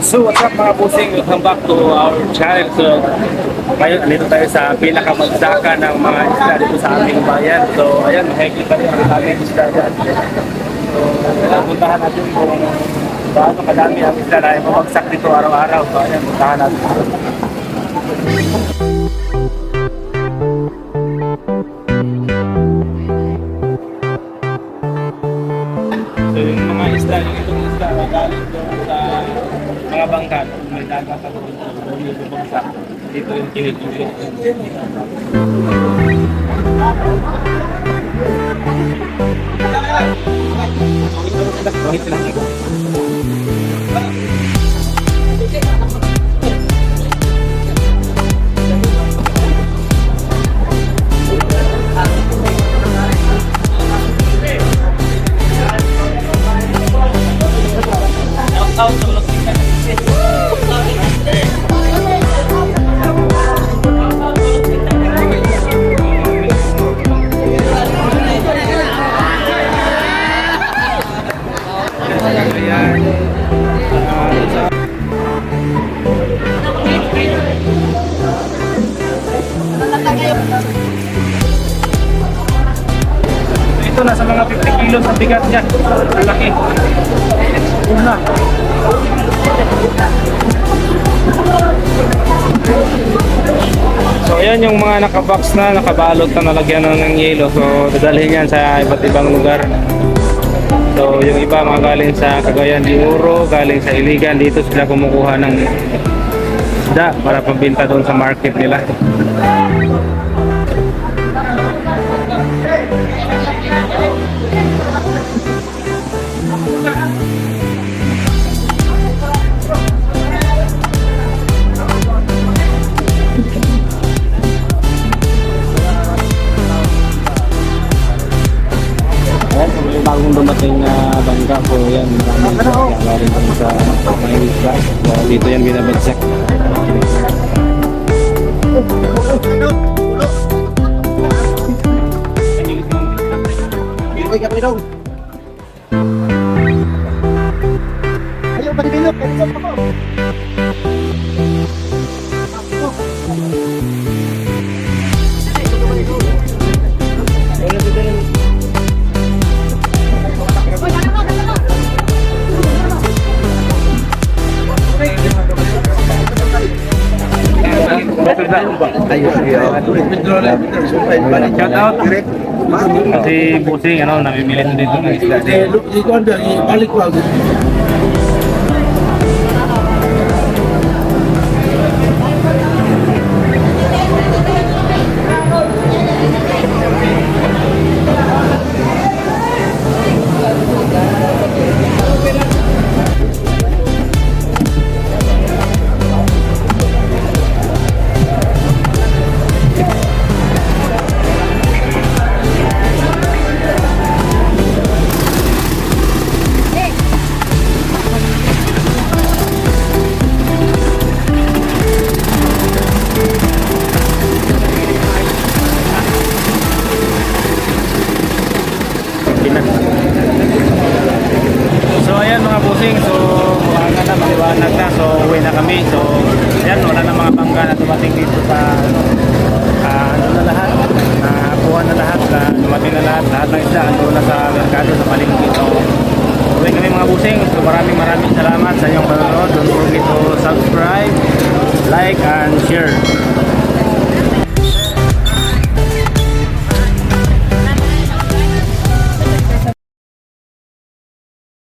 So what's up mga pusing? Welcome back to our channel. So ngayon dito tayo sa pinakamagsakan ng mga isda dito sa aming bayan. So ayan, mahigit tayo ang aming isda dyan. So puntahan natin kung gaano kadami ang isda na mabagsak dito araw-araw. So ayan, puntahan natin. So yung mga isda, yung itong isda na galing doon sa mga bangka, may dagat at yung bumagsak. Dito yung kinikili. Ito nasa mga 50 kilos ang bigat niya. Ang laki. Una. So ayan yung mga nakabox na, nakabalot na nalagyan ng yelo. So dadalhin yan sa iba't ibang lugar. So yung iba mga galing sa Cagayan de Oro, galing sa Iligan, dito sila kumukuha ng isda para pambenta doon sa market nila. Bagong dumating na bangka po yan, maraming galing sa mga isda. So dito yan binabagsak. Uy, kapit dong. Ayaw, panibilog. Panibilog ako. Shout out kasi busing namimili dito ng isda. Balik ko. So ayan mga busing, so buwangan na, maliwanag na, so uwi na kami. So ayan, wala na mga bangka na dumating dito sa ano na lahat, nakuha na lahat, dumating na lahat ng isda, ando na sa merkado, sa palengke. So uwi kami mga busing, so maraming salamat sa inyong panonood. Don't forget to subscribe, like and share.